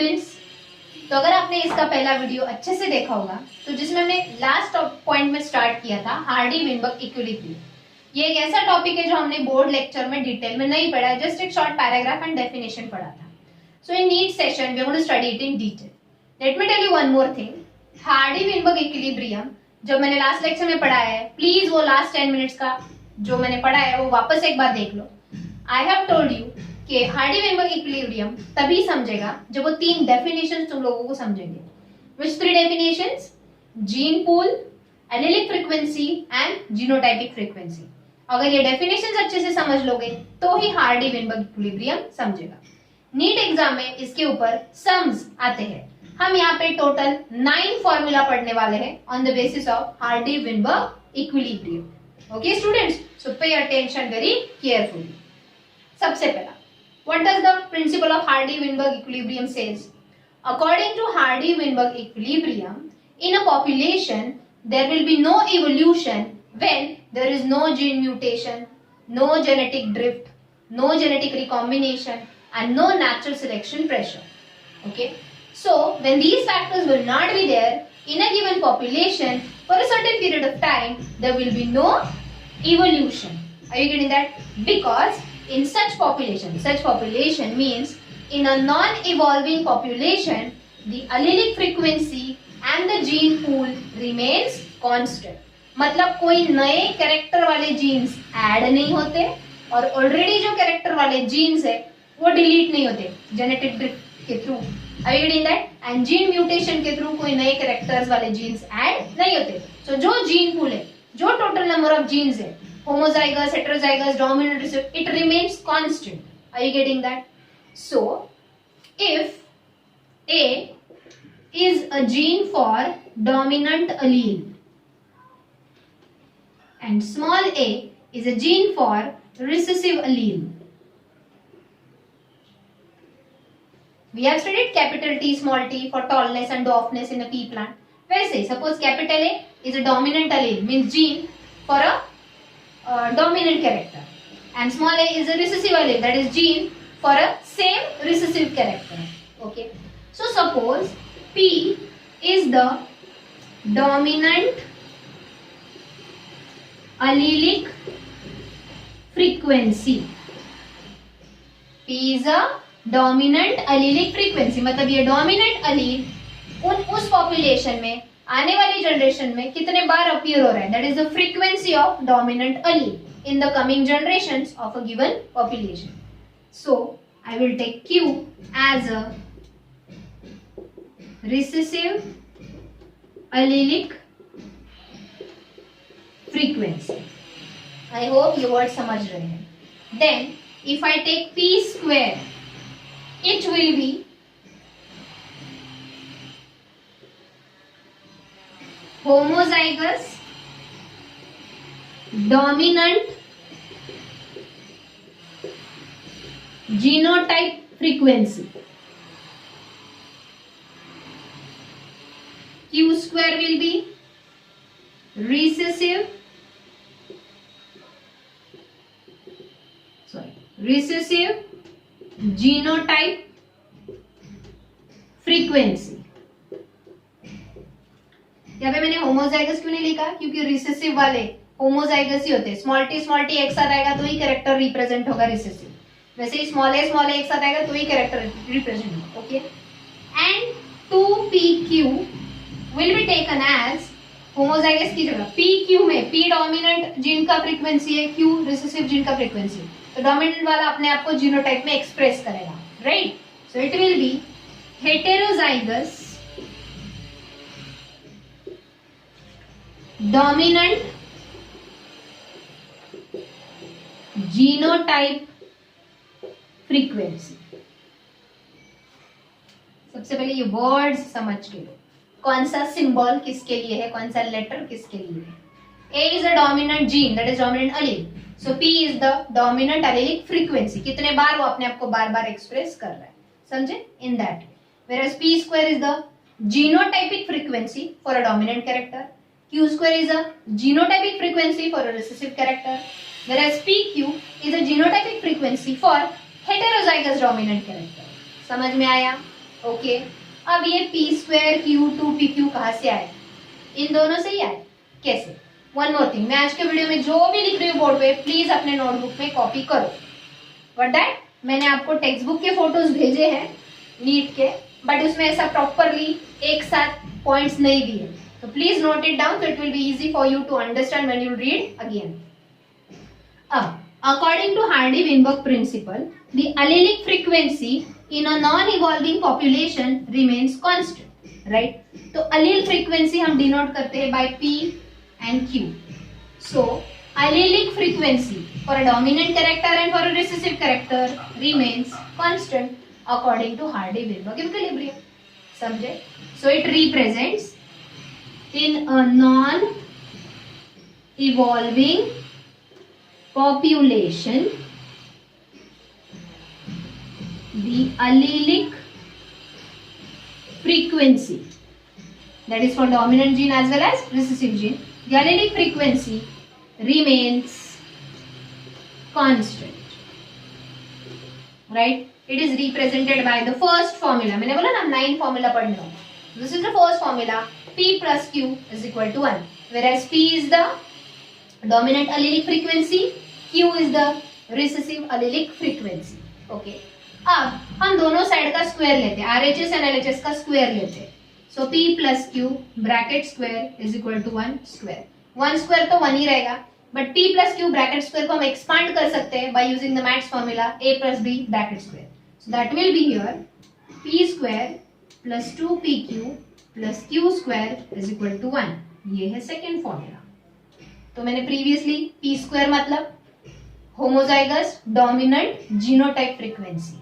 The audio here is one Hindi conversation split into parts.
स्टूडेंट्स, तो अगर आपने इसका पहला वीडियो अच्छे से देखा होगा तो जिसमें हमने लास्ट पॉइंट में स्टार्ट किया था हार्डी-विनबर्ग इक्विलिब्रियम। ये एक ऐसा टॉपिक है जो हमने बोर्ड लेक्चर में डिटेल में नहीं पढ़ा है, जस्ट एक शॉर्ट पैराग्राफ एंड डेफिनेशन पढ़ा था। So in NEET session we are going to study it in detail. Let me tell you one more thing, Hardy Weinberg equilibrium जब मैंने लास्ट लेक्चर में पढ़ाया है, प्लीज वो लास्ट 10 मिनट्स का जो मैंने पढ़ा है वो वापस एक बार देख लो। आई हैव टोल्ड यू कि हार्डी-विनबर्ग इक्विलिब्रियम तभी समझेगा जब वो तीन डेफिनेशंस तुम लोगों को समझेंगे। Which three definitions? Gene pool, allylic frequency and genotypic frequency. अगर ये डेफिनेशंस अच्छे से समझ लोगे तो ही हार्डी-विनबर्ग इक्विलिब्रियम समझेगा। नीट एग्जाम में इसके ऊपर सम्स आते हैं। हम यहाँ पे टोटल 9 फॉर्मूला पढ़ने वाले हैं on the basis of Hardy-Weinberg equilibrium. Okay students, so pay attention very carefully. सबसे पहला, what does the principle of Hardy-Weinberg equilibrium says? According to Hardy-Weinberg equilibrium, in a population there will be no evolution when there is no gene mutation, no genetic drift, no genetic recombination and no natural selection pressure. Okay, so when these factors will not be there in a given population for a certain period of time, there will be no evolution. Are you getting that? Because in such population means in a non-evolving population, the allelic frequency and the gene pool remains constant. मतलब कोई नए कैरेक्टर वाले जीन्स ऐड नहीं होते और ऑलरेडी जो कैरेक्टर वाले जीन्स है वो डिलीट नहीं होते जेनेटिक ड्रिफ्ट के through. Are you getting that? And gene mutation के थ्रू कोई नए कैरेक्टर्स वाले जीन्स ऐड नहीं होते। सो जो जीन पूल है, जो टोटल नंबर ऑफ जीन्स है, homozygous, heterozygous, dominant, recessive, it remains constant. Are you getting that? So, if A is a gene for dominant allele and small a is a gene for recessive allele. We have studied capital T, small t for tallness and dwarfness in a pea plant. वैसे suppose capital A is a dominant allele, means gene for a dominant character, and small a is a recessive allele, that is gene for a same recessive character. Okay, so suppose P is the dominant allelic frequency. P is a dominant allelic frequency, मतलब ये dominant allele उस population में आने वाली जनरेशन में कितने बार अपीयर हो रहा है, that is the frequency of dominant allele in the coming generations of a given population. So I will take Q as a recessive allelic frequency. I hope ये वर्ड समझ रहे हैं. Then if I take P square, it will be homozygous dominant genotype frequency. Q square will be recessive genotype frequency. यहाँ पे मैंने होमोजाइगस क्यों नहीं लिखा, क्योंकि रिसेसिव वाले होमोजाइगस ही होते हैं. स्मॉल टी एक साथ आएगा तो ही कैरेक्टर रिप्रेजेंट होगा रिसेसिव. वैसे ही स्मॉल ए एक साथ आएगा तो ही कैरेक्टर रिप्रेजेंट होगा. Okay, and 2pq will be taken as homozygous की जगह. pq में p डोमिनेंट जीन का फ्रीक्वेंसी है, q रिसेसिव जीन का फ्रीक्वेंसी है, तो डोमिनेंट वाला अपने आप को जीनोटाइप में एक्सप्रेस करेगा, right. So it will B heterozygous dominant genotype frequency. सबसे पहले ये वर्ड्स समझ के लो, कौन सा सिंबल किसके लिए है, कौन सा लेटर किसके लिए है. A is a dominant gene, that is dominant allele. So P is the dominant allelic frequency. कितने बार वो अपने आप को बार बार एक्सप्रेस कर रहा है, समझे, in that. Whereas P square is the genotypic frequency for a dominant character. Q square is a genotypic frequency for a recessive character, whereas PQ is a genotypic frequency for heterozygous dominant character. समझ में आया? ओके, अब ये P square Q two P Q कहाँ से आए? इन दोनों से ही आए। कैसे? वन मोर थिंग, मैं आज के वीडियो में जो भी लिख रही हूँ बोर्ड पे प्लीज अपने नोटबुक में कॉपी करो। बट दैट मैंने आपको टेक्स्ट बुक के फोटोज भेजे हैं नीट के, बट उसमें ऐसा प्रॉपरली एक साथ पॉइंट्स नहीं दिए, तो please note it down, so it will be easy for you to understand when you read again. अब according to Hardy-Weinberg principle, the allelic frequency in a non-evolving population remains constant, right? तो allele frequency हम denote करते हैं by P and Q. So allelic frequency for a dominant character and for a recessive character remains constant according to Hardy-Weinberg equilibrium. समझे? So it represents in a non-evolving population the allelic frequency, that is for dominant gene as well as recessive gene, the allelic frequency remains constant, right? It is represented by the first formula. मैंने बोला ना 9 formula पढ़ने हो. This is the first formula. P plus Q is equal to 1, whereas P is the dominant allelic frequency, Q is the recessive allelic frequency. Okay. अब हम दोनों साइड का स्क्वायर लेते हैं, RHS and LHS का स्क्वायर लेते हैं. So P plus Q bracket square is equal to 1 square. 1 square तो 1 ही रहेगा, but P plus Q bracket square को हम एक्सपांड कर सकते हैं by using the maths formula A plus B bracket square. So that will be here P square plus 2PQ plus Q square is equal to 1. ये है सेकेंड फॉर्मूला. तो मैंने प्रीवियसली P स्क्वायर मतलब homozygous dominant genotype frequency,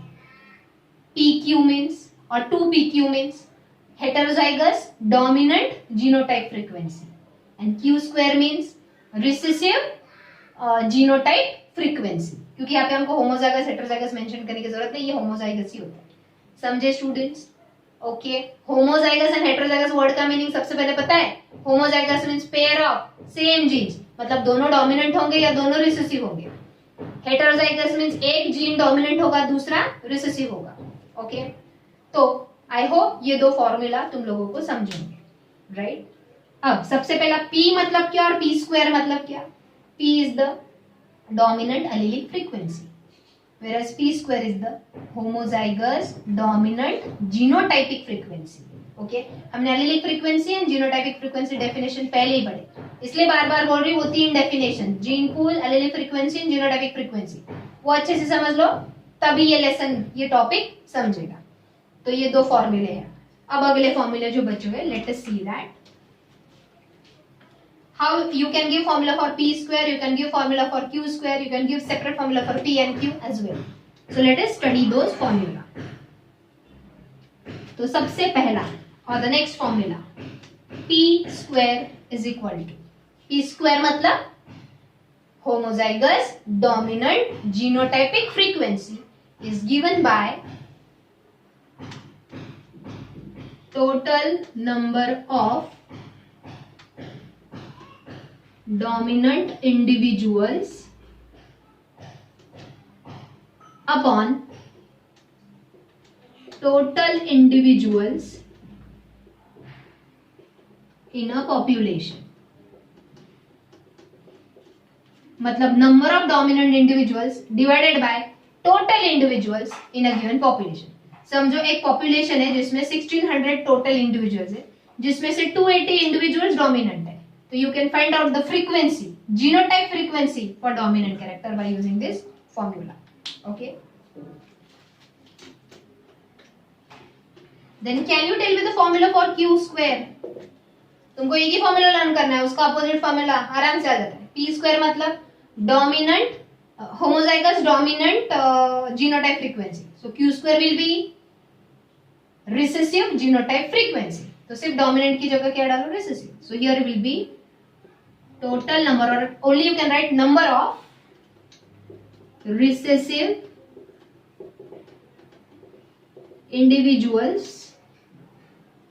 PQ means और 2PQ means heterozygous dominant genotype frequency, and Q square means recessive genotype frequency. क्योंकि यहाँ पे हमको होमोजाइगस हेटेरोजाइगस मेंशन करने की जरूरत नहीं, ये होमोजाइगस ही होता है. समझे students? Okay. Homozygous and heterozygous word का मीनिंग सबसे पहले पता है? Homozygous means pair of same genes, मतलब दोनों डोमिनेंट होंगे या दोनों रिसेसिव होंगे. हेटेरोजाइगस मींस एक जीन डोमिनेंट होगा दूसरा रिसेसिव होगा. ओके. तो आई होप ये दो फॉर्मूला तुम लोगों को समझेंगे, राइट? अब सबसे पहला P मतलब क्या और P स्क्वायर मतलब क्या? P is the dominant allelic frequency, whereas P square is the homozygous dominant genotypic frequency. Okay, हमने allelic frequency and genotypic frequency definition पहले ही पढ़े, इसलिए बार बार बोल रही हूँ. वो 3 definition, gene pool, allelic frequency and genotypic frequency, वो अच्छे से समझ लो, तभी ये लेसन, ये टॉपिक समझेगा. तो ये दो फॉर्मूले हैं. अब अगले फॉर्मूले जो बचे हुए, let us see that how you can give formula for P square, you can give formula for Q square, you can give separate formula for P and Q as well. So let us study those formula. तो सबसे पहला और the next formula, P square is equal to, P square मतलब homozygous dominant genotypic frequency is given by total number of dominant individuals upon total individuals in a population. मतलब number of dominant individuals divided by total individuals in a given population. समझो एक पॉपुलेशन है जिसमें 1600 टोटल इंडिविजुअल्स है, जिसमें से 280 इंडिविजुअल्स डोमिनेंट है. So you can find out the frequency, genotype frequency for dominant character by using this formula. Okay. Then can you tell me the formula for Q square? तुमको एक ही फॉर्मूला लर्न करना है, उसका अपोजिट फॉर्मूला आराम से आ जाता है. P स्क्वायर मतलब dominant homozygous dominant genotype frequency. So Q square will be recessive genotype frequency. तो सिर्फ डोमिनेंट की जगह क्या डालो? Recessive. So here will be total number, or only you can write number of recessive individuals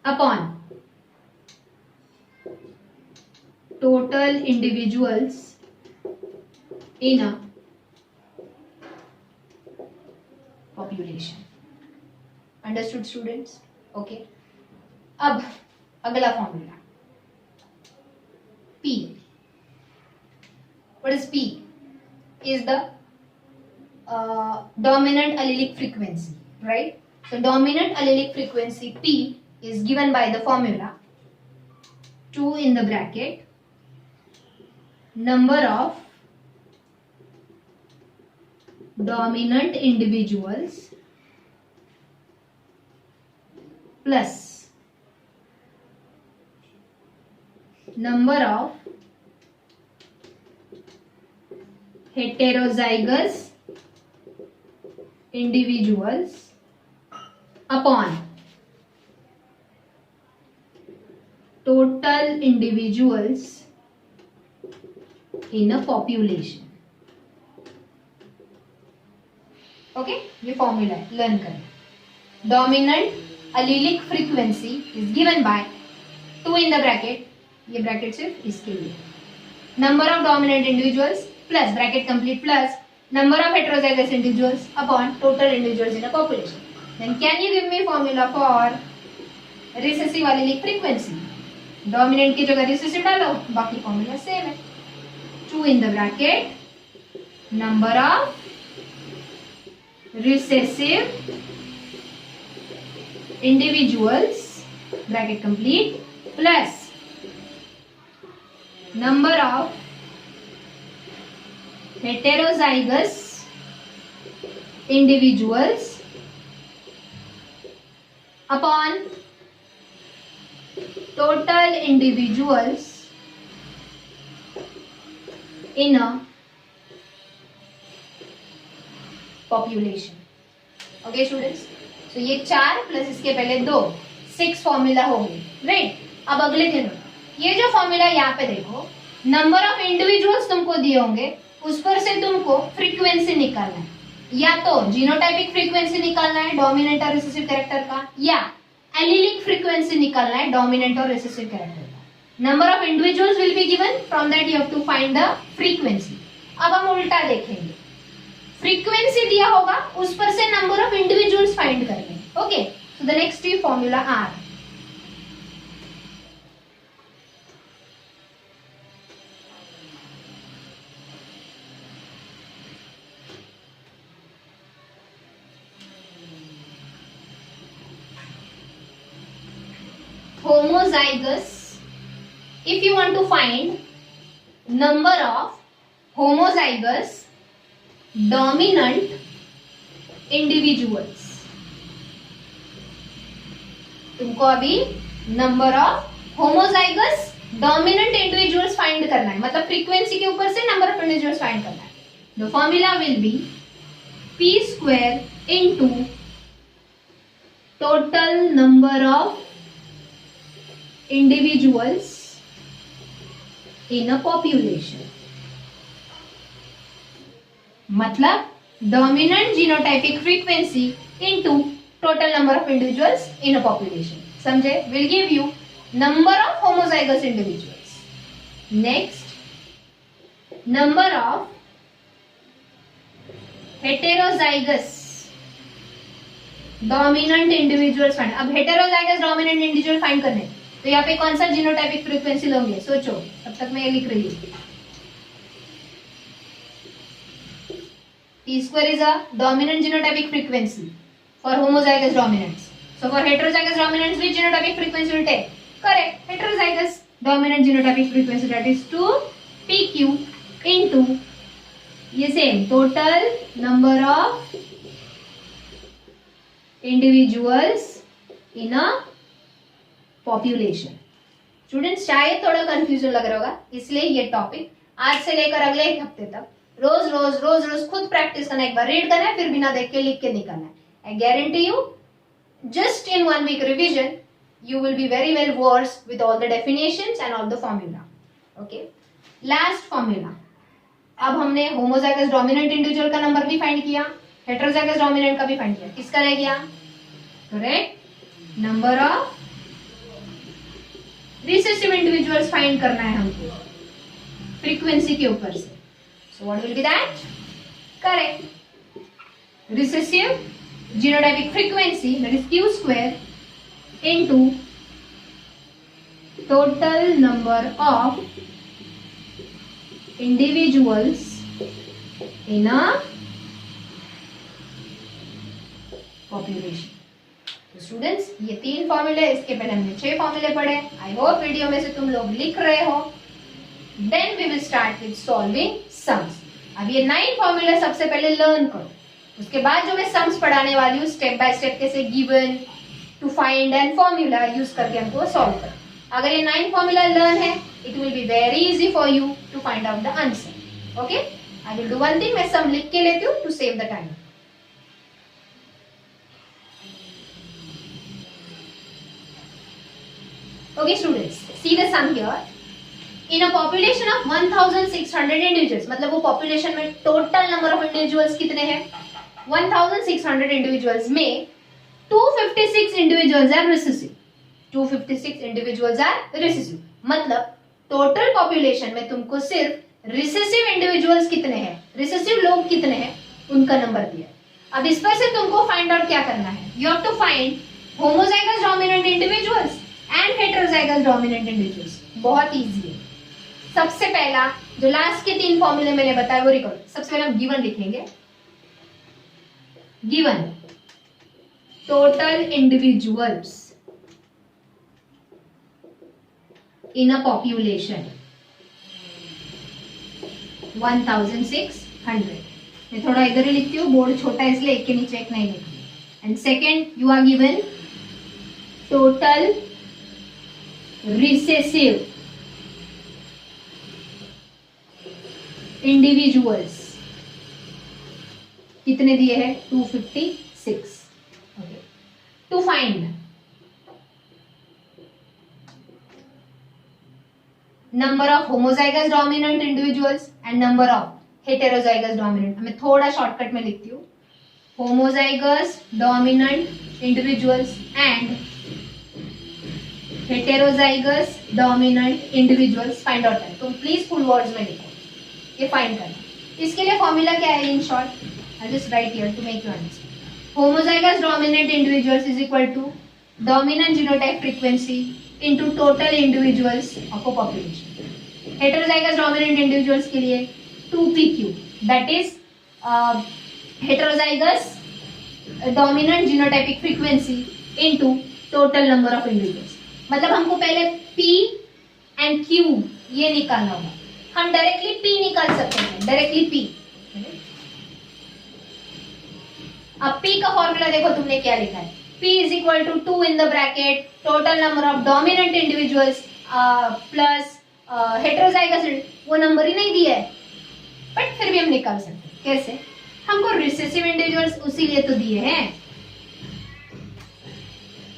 upon total individuals in a population. Understood, students? Okay, अब अगला formula P. What is P? Is the dominant allelic frequency, right? So dominant allelic frequency P is given by the formula 2 in the bracket number of dominant individuals plus number of heterozygous individuals upon total individuals in a population. Okay, ये फॉर्मूला है, लर्न करें. Dominant allelic frequency is given by 2 in the bracket, ये ब्रैकेट सिर्फ इसके लिए, number of dominant individuals plus bracket complete plus number of heterozygous individuals upon total individuals in a population. Then can you give me formula for recessive allelic frequency? Dominant की जगह recessive डालो, बाकी formula same है. 2 in the bracket number of recessive individuals bracket complete plus number of heterozygous individuals upon total individuals in a population. Okay students, so ये 4 प्लस इसके पहले 2, 6 फॉर्मूला हो गए, राइट. अब अगले दिन ये जो फॉर्मूला यहाँ पे देखो, नंबर ऑफ इंडिविजुअल्स तुमको दिए होंगे, उस पर से तुमको फ्रीक्वेंसी निकालना है. या तो जीनोटाइपिक फ्रीक्वेंसी निकालना है डोमिनेंट और रिसेसिव कैरेक्टर का, या एलिलिक फ्रीक्वेंसी निकालना है डोमिनेंट और रिसेसिव कैरेक्टर का. Number of individuals will be given, from that you have to find the frequency. अब हम उल्टा देखेंगे, फ्रीक्वेंसी दिया होगा, उस पर से नंबर ऑफ इंडिविजुअल्स फाइंड करने. Okay, so the next is formula R. Homozygous, if you want to find number of homozygous dominant individuals, तुमको अभी number of homozygous dominant individuals find करना है, मतलब फ्रीक्वेंसी के ऊपर से नंबर ऑफ इंडिविजुअल्स फाइंड करना है. The formula will be p square into total number of individuals in a population. मतलब dominant genotypic frequency into total number of individuals in a population. समझे? Will give you number of homozygous individuals. Next, number of heterozygous dominant individuals find. अब heterozygous dominant individual find करने, तो यहाँ पे कौन सा जीनोटाइपिक फ्रीक्वेंसी लोगे, सोचो. तब तक मैं ये लिख रही हूँ. P square is a dominant genotypic frequency for homozygous dominants. So for heterozygous dominants, which genotypic frequency will take? Correct, heterozygous dominant genotypic frequency, that is 2pq into ये same total number of individuals in a population. Students शायद थोड़ा कंफ्यूजन लग रहा होगा, इसलिए ये टॉपिक आज से लेकर अगले एक हफ्ते तक रोज रोज रोज रोज खुद प्रैक्टिस करना, एक बार रीड करना है, फिर बिना देख के लिख के निकलना है. I guarantee you just in 1 week revision you will be very well versed with all the definitions and all the formula. Okay, last formula. अब हमने होमोजाइगस डोमिनेंट इंडिविजुअल का नंबर भी फाइंड किया, हेटेरोजाइगस डोमिनेंट का भी फाइंड किया. किसका रह गया? Correct, number of recessive individuals find करना है हमको फ्रीक्वेंसी के ऊपर से. So what will be that? Correct, recessive genotypic frequency, that is q square into total number of individuals in a population. तो स्टूडेंट्स ये 3 फॉर्मूले, इसके पहले हमने 6 फॉर्मूले पढ़े. आई होप वीडियो में से तुम लोग लिख रहे हो. Then we will start with solving sums. अब ये 9 फॉर्मूले सबसे पहले लर्न करो. उसके बाद जो मैं सम्स पढ़ाने वाली हूँ स्टेप बाय स्टेप, कैसे given, to find and formula use करके हमको सॉल्व कर. अगर ये 9 फॉर्मूला लर्न है, it will be very easy for you to find out the answer. Okay, I will do one thing, मैं सम लिख के लेती हूँ to save the time. Okay students, see the sum here. In a population of 1600 individuals, मतलब वो population में total number of individuals कितने हैं? 1600 individuals में 256 individuals are recessive. 256 individuals are recessive. मतलब total population में तुमको सिर्फ recessive individuals कितने हैं? recessive लोग कितने हैं? उनका नंबर दिया. अब इस पर से तुमको find out क्या करना है? You have to find homozygous dominant individuals and heterozygous dominant individuals. बहुत इजी है. सबसे पहला जो लास्ट के 3 फॉर्मूले मैंने बताया वो रिकॉर्ड. सबसे पहले हम गिवन लिखेंगे. Given total individuals in a population 1600. मैं थोड़ा इधर ही लिखती हूँ, बोर्ड छोटा है इसलिए एक के नीचे एक नहीं लिखती. And second, you are given total recessive individuals कितने दिए हैं? 256. okay. To find number of homozygous dominant individuals and number of heterozygous dominant. मैं थोड़ा शॉर्टकट में लिखती हूँ. homozygous dominant individuals and heterozygous dominant individuals find out है. तुम प्लीज फुल वर्ड्स में लिखो, ये फाइंड करना. इसके लिए फॉर्मूला क्या है? In short I just write here to make you understand. Homozygous dominant individuals is equal to dominant genotype frequency into total individuals of a population. Heterozygous dominant individuals के लिए 2pq, that is heterozygous dominant genotypic frequency into total number of individuals. मतलब हमको पहले P एंड Q ये निकालना होगा. हम डायरेक्टली P निकाल सकते हैं, डायरेक्टली P. अब P का फॉर्मूला देखो तुमने क्या लिखा है. P is equal to 2 in the bracket total number of dominant individuals plus heterozygous. वो नंबर ही नहीं दिया है, बट फिर भी हम निकाल सकते हैं. कैसे? हमको रिसेसिव इंडिविजुअल्स उसी लिए तो दिए हैं.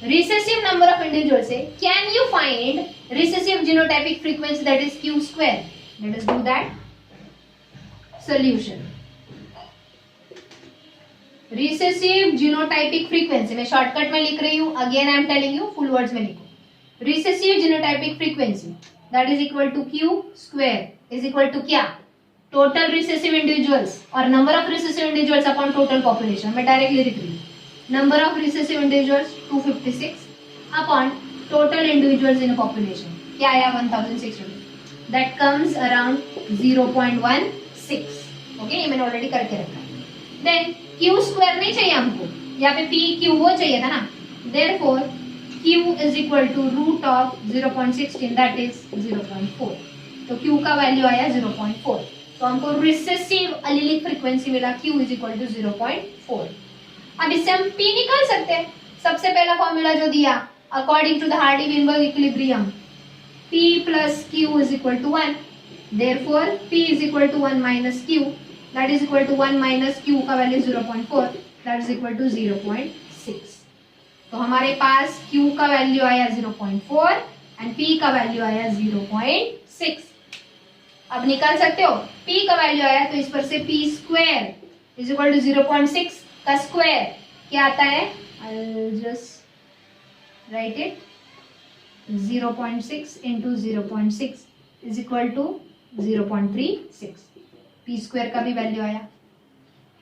recessive number of individuals say, can you find recessive genotypic frequency, that is q square? Let us do that. Solution. recessive genotypic frequency मैं शॉर्टकट में लिख रही हूँ. Again I am telling you, full words में लिखो. recessive genotypic frequency that is equal to q square is equal to क्या? total recessive individuals और number of recessive individuals upon total population. मैं डायरेक्टली लिख रही हूँ. Number of recessive individuals 256 upon total individuals in a population. क्या आया? 1600. That comes around 0.16. Okay, ये मैंने ऑलरेडी करके रखा है. Then Q square नहीं चाहिए हमको, यहाँ पे P Q वो चाहिए था ना. Therefore Q is equal to root of 0.16, that is 0.4. तो Q का वैल्यू आया 0.4. तो हमको रिसेसिव अलीलिक फ्रीक्वेंसी मिला Q is equal to 0.4. अब इससे हम P निकाल सकते हैं. सबसे पहला फॉर्मूला जो दिया, according to the Hardy Weinberg equilibrium, P plus Q is equal to 1. Therefore P is equal to 1 minus Q, that is equal to 1 minus Q का value 0.4, that is equal to 0.6. तो हमारे पास Q का वैल्यू आया 0.4 एंड P का वैल्यू आया 0.6. अब निकाल सकते हो. P का वैल्यू आया तो इस पर से P square is equal to 0.6 का स्क्वायर क्या आता है? I'll just write it. 0.6 into 0.6 is equal to 0.36. P square का भी वैल्यू आया.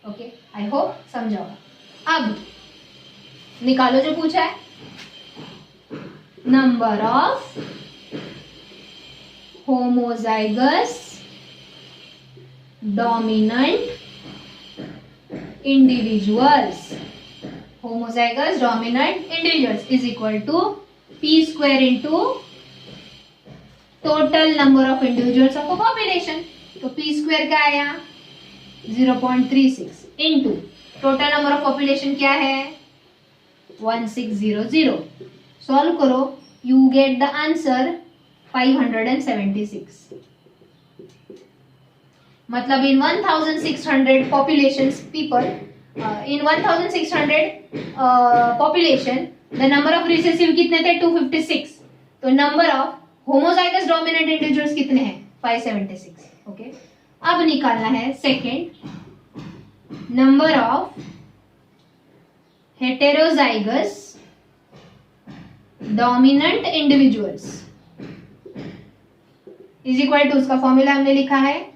ओके, आई होप समझा होगा. अब निकालो जो पूछा है. number of homozygous dominant individuals. Homozygous dominant individuals is equal to p square into total number of individuals of a population. तो p square क्या आया 0.36 into total number of population क्या है 1600. सॉल्व करो, you get the answer 576. मतलब in 1600 populations people in 1600 population the number of recessive कितने थे 256. तो number of homozygous dominant individuals कितने हैं 576. ओके, अब निकालना है second number of heterozygous dominant individuals is equal to, उसका फॉर्मूला हमने लिखा है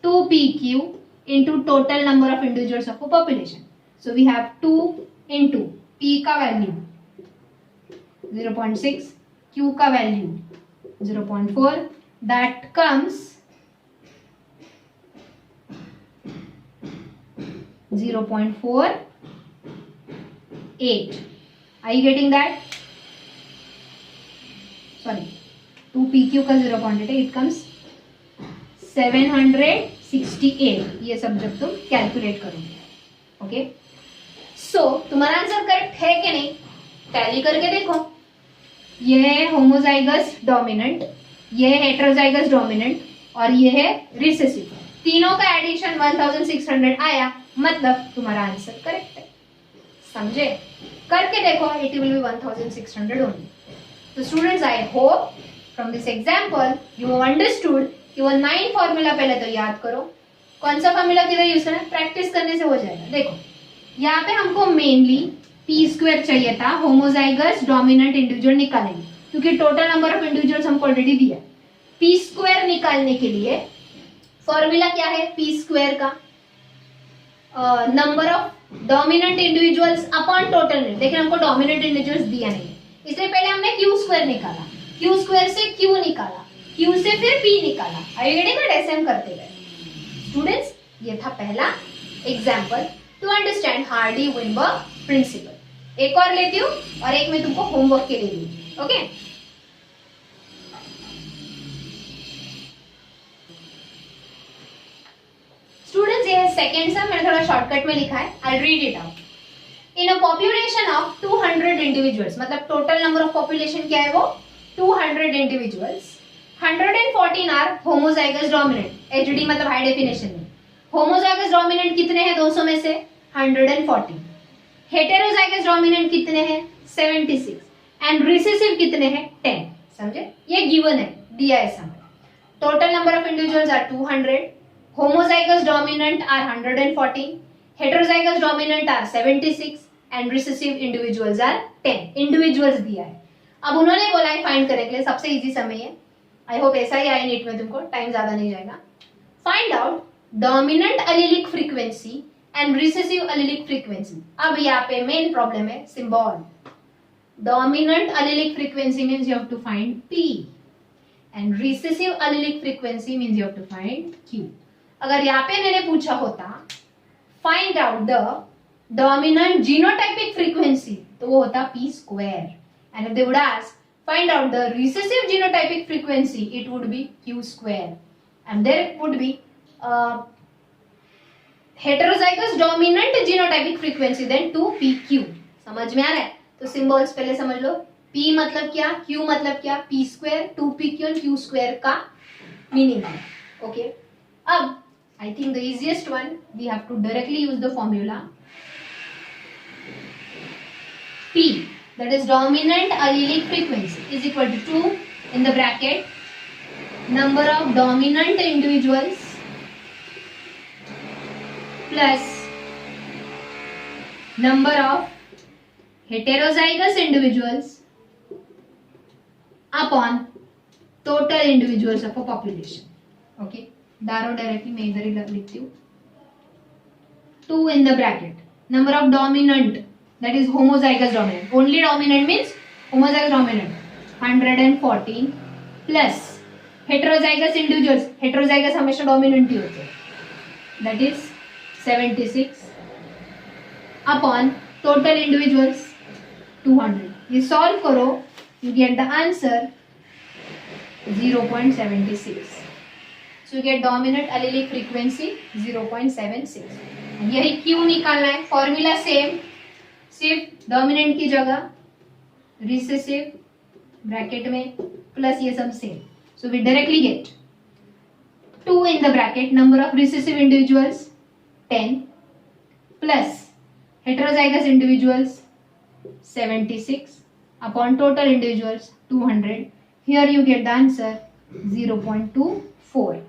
2pq into total number of individuals of population. So we have 2 into p का वैल्यू 0.6, q का value 0.4, that comes 0.48. Are you getting that? Sorry, 2pq का 0.8 it comes 768. ये सब जब तुम कैलकुलेट करोगे. ओके, सो तुम्हारा आंसर करेक्ट है कि नहीं टैली करके देखो. ये है होमोजाइगस डोमिनेंट, ये है हेटेरोजाइगस डोमिनेंट और ये है रिसेसिव. तीनों का एडिशन 1600 आया, मतलब तुम्हारा आंसर करेक्ट है. समझे? करके देखो, इट विल बी 1600 ओनली. तो students, I hope from this example you have understood कि वो 9 फॉर्मूला पहले तो याद करो. कौन सा फॉर्मूला किधर यूज करना है, प्रैक्टिस करने से हो जाएगा. देखो यहाँ पे हमको मेनली पी स्क्वायर चाहिए था, होमोजाइगस डोमिनेंट इंडिविजुअल निकालेंगे क्योंकि टोटल नंबर ऑफ इंडिविजुअल्स हमको ऑलरेडी दिया. पी स्क्वायर निकालने के लिए फॉर्मूला क्या है पी स्क्वायर का, number of dominant individuals upon total. लेकिन हमको डोमिनेंट इंडिविजुअल्स दिया नहीं है, इसलिए पहले हमने क्यू स्क्वायर निकाला, क्यू स्क्वायर से क्यू निकाला, क्यू से फिर पी निकाला. Are you getting it? ऐसे हम करते गए. स्टूडेंट्स, ये था पहला example to understand Hardy Weinberg principle. एक और लेती हूँ और एक मैं तुमको होमवर्क के लिए दूंगी. ओके, स्टूडेंट्स, ये सेकेंड सम मैंने थोड़ा शॉर्टकट में लिखा है. I read it out. In a population of 200 individuals, मतलब टोटल नंबर ऑफ पॉपुलेशन क्या है वो 200 individuals. 114 are homozygous dominant. HD मतलब हाई डेफिनेशन में. होमोजाइगस डोमिनेंट कितने हैं 200 में से 114. हेटेरोजाइगस डोमिनेंट कितने हैं 76 एंड रिसेसिव कितने हैं 10. समझे? ये गिवन है, दिया है समय. Total number of individuals are 200, homozygous dominant are 114, heterozygous dominant are 76 and recessive individuals are 10. individuals दिया है. अब उन्होंने बोला है फाइंड करने के लिए, सबसे इजी समय है. आई होप ऐसा ही आए नीट में तुमको, टाइम ज्यादा नहीं जाएगा. Find out dominant allelic frequency and recessive allelic frequency. अब यहाँ पे मेन प्रॉब्लम है symbol. Dominant allelic frequency means you have to find P and recessive allelic frequency means you have to find Q. अगर यहाँ पे मैंने पूछा होता find out the dominant genotypic frequency तो वो होता P square. And if they would ask find out the recessive genotypic frequency, it would be Q square. And there would be heterozygous dominant genotypic frequency, then 2PQ. समझ में आ रहा है? तो सिंबल्स पहले समझ लो. P मतलब क्या, Q मतलब क्या, P square, 2PQ और Q square का मीनिंग है. ओके, अब I think the easiest one we have to directly use the formula P, that is dominant allelic frequency, is equal to 2 in the bracket number of dominant individuals plus number of heterozygous individuals upon total individuals of a population. Okay, डारो डायरेक्टली मैं इधर ही लिखती हूँ. 2 in the bracket number of dominant, that is homozygous dominant. Only dominant means homozygous dominant. 114 plus heterozygous individuals, heterozygous हमेशा डोमिनेंट ही होते हैं, that is 76 upon total individuals 200. ये सॉल्व करो, you get the answer 0.76. So you get dominant allelic frequency 0.76. यही क्यों निकालना है, फॉर्मूला सेम, सिर्फ डोमिनेंट की जगह रिसेसिव ब्रैकेट में प्लस ये सब same. So we directly get 2 in the bracket number of recessive individuals 10 plus heterozygous individuals 76 upon total individuals 200. Here you get the answer 0.24.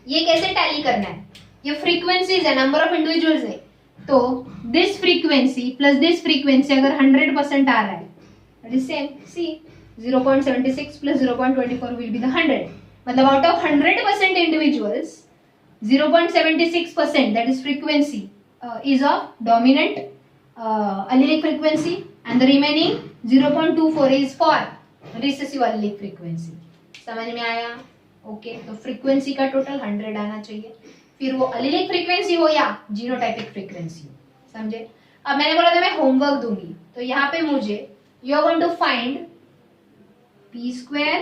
ये कैसे टैली करना है, ये फ्रीक्वेंसीज है, नंबर ऑफ इंडिविजुअल्स है, तो this frequency plus this frequency अगर 100% आ रहा है, that is same, see 0.76 plus 0.24 will be the 100. मतलब out of 100% individuals 0.76% that is frequency is of dominant allelic frequency and the remaining 0.24 is for recessive allelic frequency. समझ में आया? ओके, तो फ्रीक्वेंसी का टोटल 100 आना चाहिए, फिर वो allelic फ्रीक्वेंसी हो या जीनोटाइपिक फ्रीक्वेंसी हो, समझे? अब मैंने बोला था मैं होमवर्क दूंगी, तो यहाँ पे मुझे you are going to find p square,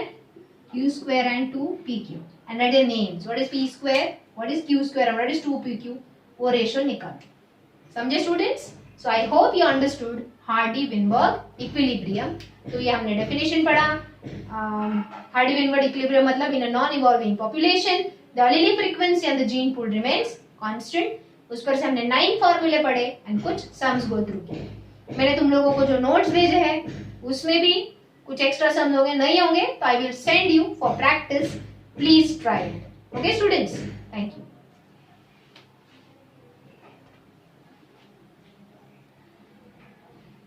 q square and 2pq and write their names. What is p square, what is q square and what is 2pq, वो रेशियो निकाल. समझे students? So I hope you understood Hardy Weinberg equilibrium. तो ये हमने डेफिनेशन पढ़ा. हार्डी-विनबर्ग इक्विलिब्रियम मतलब in a non evolving population the allelic frequency and the gene pool remains constant. उस पर से हमने 9 फॉर्मूले पढ़े एंड कुछ सम्स गो थ्रू किए. मैंने तुम लोगों को जो नोट्स भेजे हैं उसमें भी कुछ एक्स्ट्रा सम होंगे, नहीं होंगे तो I will send you for practice. Please try. Okay students, thank you.